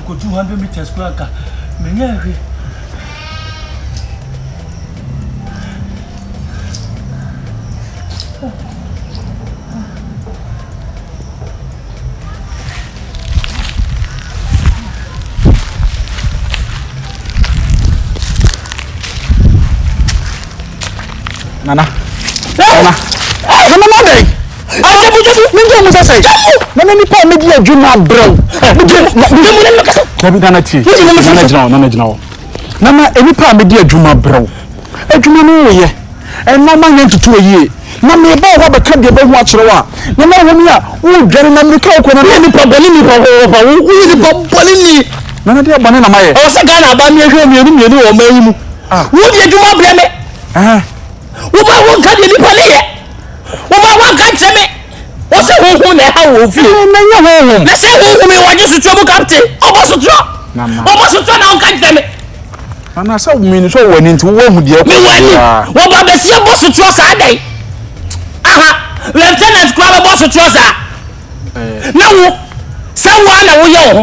go 200 meters aka menya hwe Nana. Mama dey. Minjo musa say. Nana ni pa me di adwuma bro. Nana ti. Nana jina. Nana eni pa me di adwuma bro. Adwuma no ye. En no ma nyen tutu ye. Na me ba ho be ka de be ho akere wa. Nana wo mi a wo dware na me ka ko na ni pa boli ni pa wo ni pa boli ni. Nana de abane na maye. O se ga na ba mi ehwe mienu wo mayi mu. Wo di adwuma bre me. Woba won ka de nipa ne ye woba won ka teme wo se honhom na ha wo fi na nya honhom na se honhom e waje sutro bu captain obo sutro na on ka teme ana sa mi ni so wani nti wo hu de ko wo ba be se bo sutro sa dai aha lieutenant kwa bo sutro sa na wo sa wa na wo ye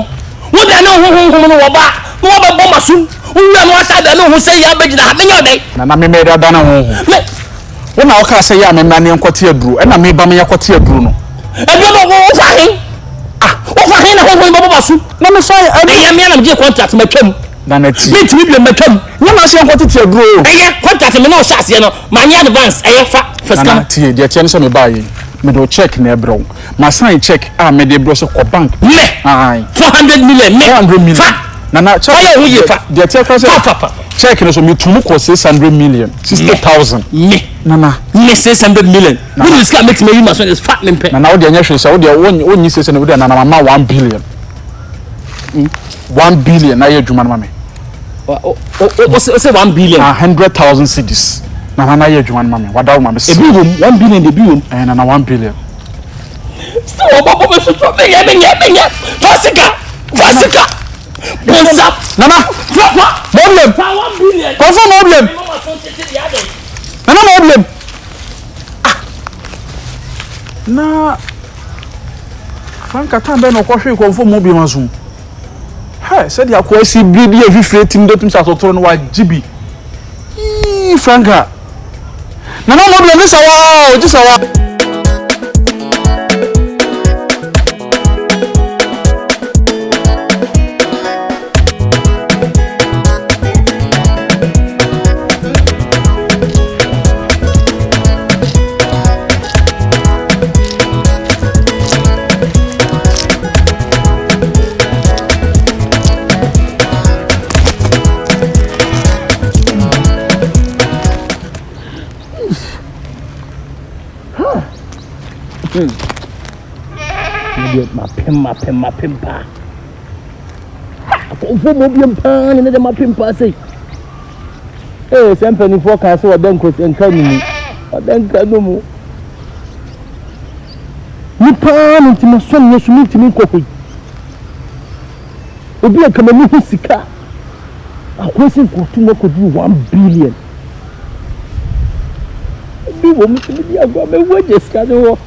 wo da na honhom no wo ba bo masum unna no asa da no hu se ya begina ha nya dai na me da na honhom wona o ka say ya me mane enkote aduru e na me ba me yakote aduru no ebi no wo fa hin wo fa hin na ho bo basu na me so ya me na me je contract matwam na na ti me ti bi matwam na ma so enkote ti aduru eye contract me no sase no ma nya advance eye fa first come ti de tie no so me ba yi me do check na ebro ma sign check me de bro so ko bank me ai 400 million me 400 million Nana check who ye fa de tie kwa check no so me tumu ko 600 million 60,000 me Nana me 600 million we this can make me my son is fat limp Nana wo de anya hwe so wo de wonyi sese no wo de Nana mama 1 billion 1 billion na ye dwuma na me o say 1 billion 100,000 cedis Nana na ye dwuma na me wadaw ma me e bi wom 1 billion de bi wom Nana 1 billion still obo be so me ye Tosika What's up? Nana, problem. 1 billion. Confirm problem. Nana problem. Na Franka tambe no kwhwe confirm mo bi maso. Hey, said ya ko si bidi e fifre tim do tim sa so toro no wa jibi. Franka. Nana problem ni sawa, ji sawa. My pimpa. For mobium pan and my pimpa say. Hey, Sampany forecast or then could and coming. Or then Kanumu. You pan into my son, yes, you meet to me coffee. Will be a community sicker. A question for to could do 1 billion. You want me to be a government wages, Cado.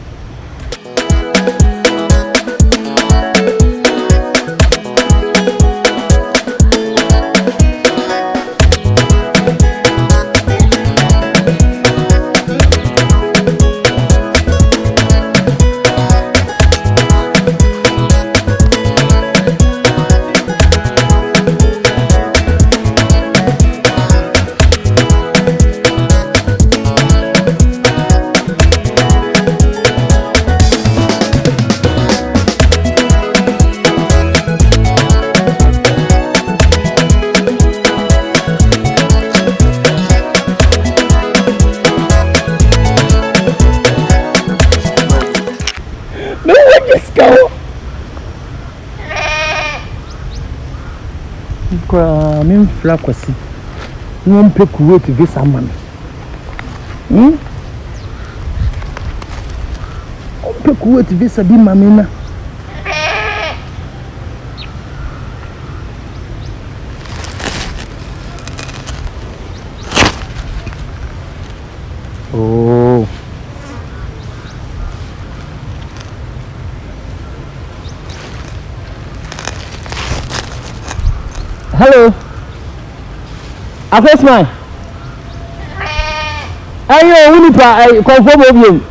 I'm flakwasi no mpe kuwe to visa man mpe kuwe to visa bi mamina oh A first man. Ayo unipa ai confirm obiem.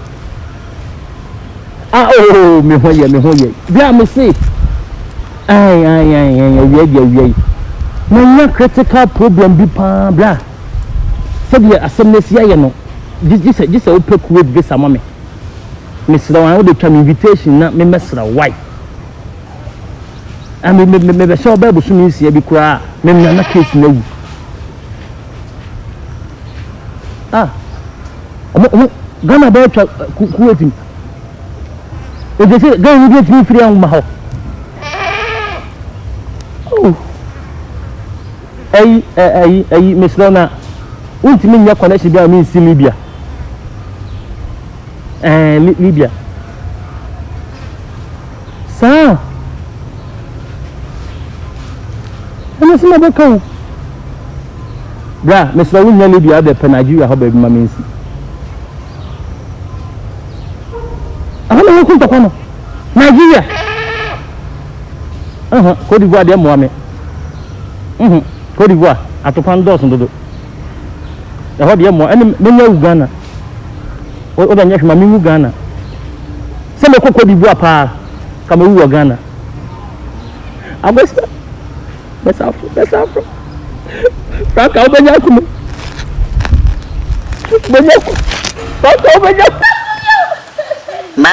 Ah oh me hoye. Bia me say. Ai we. Na critical problem bi pa bra. Sabi assemness ya ye no. This open kuwait visa mama. Mr. Wan would come invitation na me mesra why. And me show Bible so me see bi kura me na case na wu. Gana ba twa kuwait. E dey say Ghana dey free free am ma ho. Oh. Ay Mr. Na ultimi nya connection bi am in Libya. Libya. Sa. Ana sima be kan. Bra, Mr. Wunya Libya be pe Nigeria ho be ma mensi. Ana ko to kono. Nigeria. Côte d'Ivoire de mo ame. Côte d'Ivoire atopan dos ndodo. E ho de mo ene menya Uganda. O da nya hwema mi Ghana. Se me Côte d'Ivoire pa ka me wu Ghana. Abesta. Besa afro. Franka obenya kuno. Franka obenya. Ma